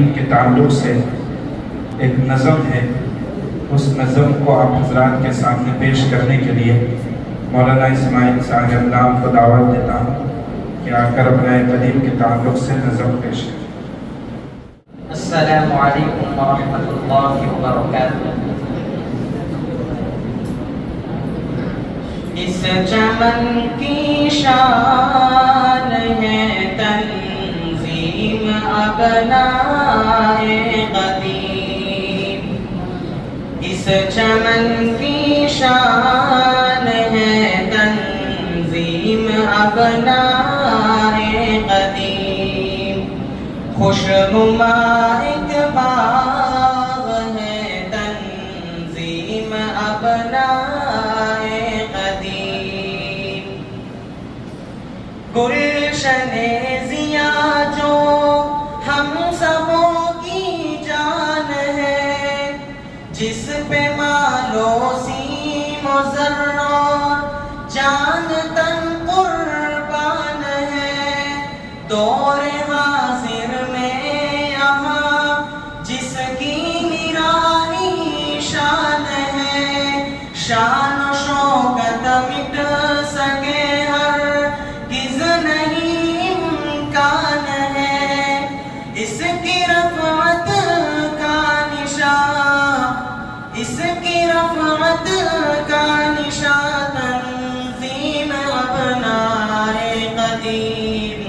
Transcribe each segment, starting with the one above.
قدیم کے تعلق سے ایک نظم ہے، اس نظم کو آپ حضرات کے سامنے پیش کرنے کے لیے مولانا اسماعیل صاحب اللہ کو دعوت دیتا ہوں کہ آ کر اپنے قدیم کے تعلق سے نظم پیش کریں۔ السلام علیکم ورحمۃ اللہ وبرکاتہ۔ اس چمن کی شان ہے تنظیم ابنائے قدیم، اس چمن کی شان ہے تنظیم ابنائے قدیم، خوشنما ایک باغ ہے تنظیم ابنائے قدیم، گلشن ضیا جو ہم سبوں کی جان ہے، جس پہ مالو سیم و زر جان تن قربان ہے، دور حاضر میں یہاں جس کی نرالی شان ہے، شان و شوکت مٹ سکے ہرگز نہیں امکان ہے، اس کی رفعت کا نشان، اس کی رفعت کا نشان تنظیم ابنائے قدیم،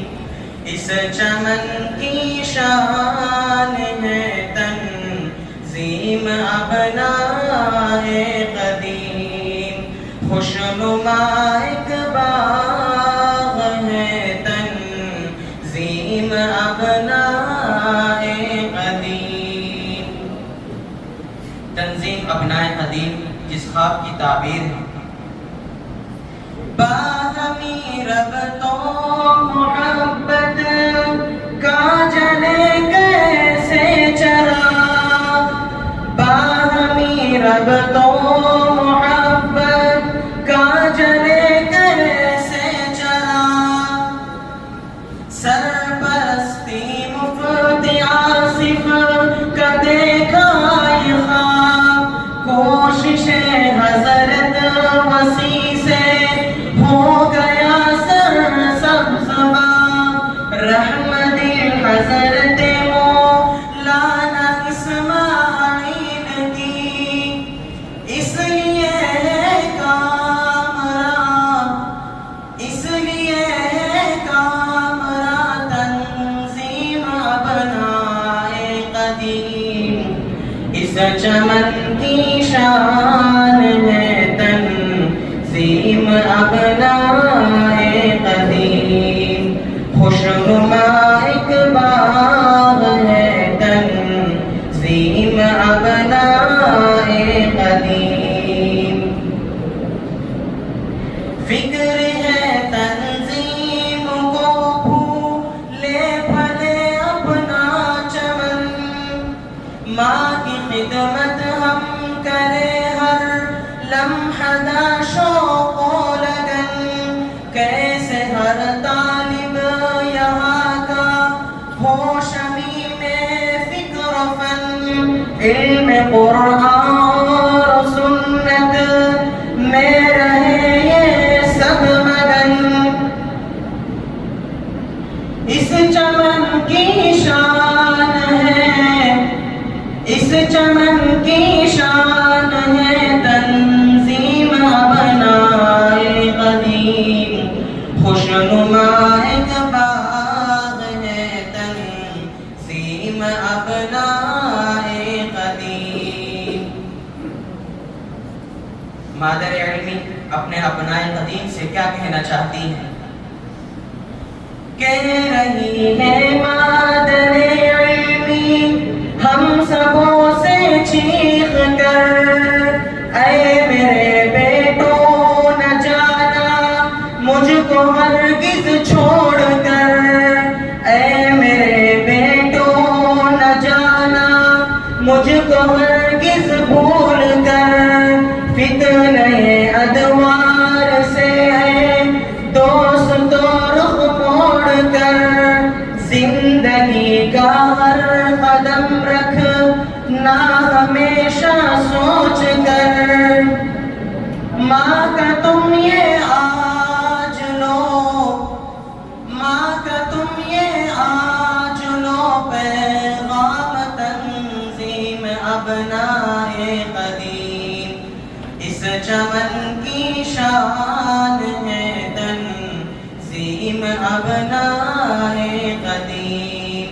اس چمن کی شان ہے تنظیم ابنائے قدیم، خوشنما ایک باغ ہے تنظیم ابنائے قدیم۔ تنظیم ابنائے قدیم جس خواب کی تعبیر ہے، باہمی ربطوں محبت کا جلے کیسے چراغ، باہمی ربطوں محبت کا جلے کیسے چراغ، سرپرستی مفتی آصف کا دیکھا یہ خواب، کوشش حضرت وسیع سے ہو گیا سر سبزباں، رحمت حضرت مولانا اسماعیل کی، اس لیے کامرا، اس لیے کامرا تنظیم ابنائے قدیم، اس چمن کی شان ہے تنظیم ابنائے قدیم، خوشنما ایک باغ ہے تنظیم ابنائے قدیم، فکر ہے تنظیم کو پھولے پھلے اپنا چمن، ماں کی خدمت ہم کرے ہر لمحہ شوق و لگن، کیسے ہر طالب یہاں کا ہو شمیم فکر و فن، علم قرآن اور سنت میں رہے یہ سب مگن، اس چمن کی شان ہے، اس چمن کی شان ہے تنظیم ابنائے قدیم، خوشنما ایک باغ ہے تنظیم ابنائے قدیم۔ مادر علمی اپنے ابنائے قدیم سے کیا کہنا چاہتی ہیں؟ کہہ رہی ہے مادر علمی ہم سبوں سے چیخ کر، اے میرے بیٹوں نہ جانا مجھ کو ہرگز چھوڑ کر، اے میرے بیٹوں نہ جانا مجھ کو ہرگز بھول کر، فتنہ ادوار سے ہے دوست رخ موڑ کر، زندگی کا ہر قدم نہ ہمیشہ سوچ کر ماں کا تم یہ آج لو، ماں کا تم یہ آج لو پیغام تنظیم ابنائے قدیم، اس چمن کی شان ہے تنظیم ابنائے قدیم،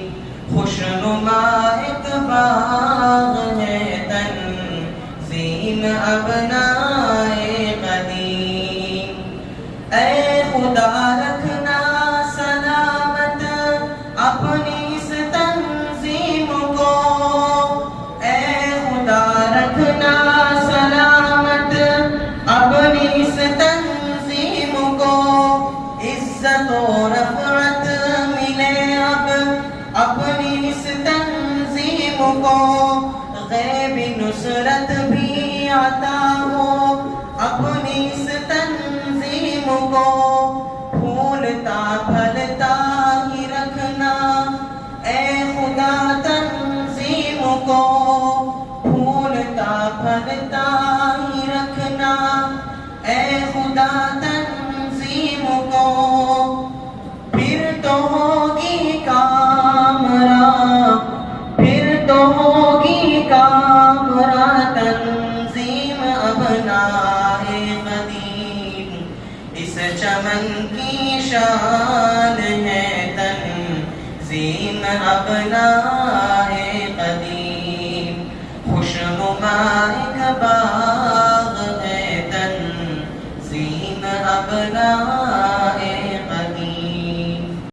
خوشنما ایک باغ ہے تنظیم ابنائے قدیم، اے خدا رکھنا سلامت اپنی اس تنظیم کو، اے خدا رکھنا سلامت اپنی اس تنظیم کو، عزت و رفعت ملے اب اپنی اس تنظیم کو، غیبی نصرت بھی عطا ہو اپنی اس تنظیم کو، پھولتا پھلتا ہی رکھنا اے خدا تنظیم کو، پھولتا پھلتا ہی رکھنا اے خدا تنظیم کو، پھر تو ہوگی کامراں، پھر تو ہوگی کامراں تنظیم ابنائے قدیم، اس چمن کی شان ہے تنظیم ابنائے قدیم، خوشنما ایک باغ ہے تنظیم ابنائے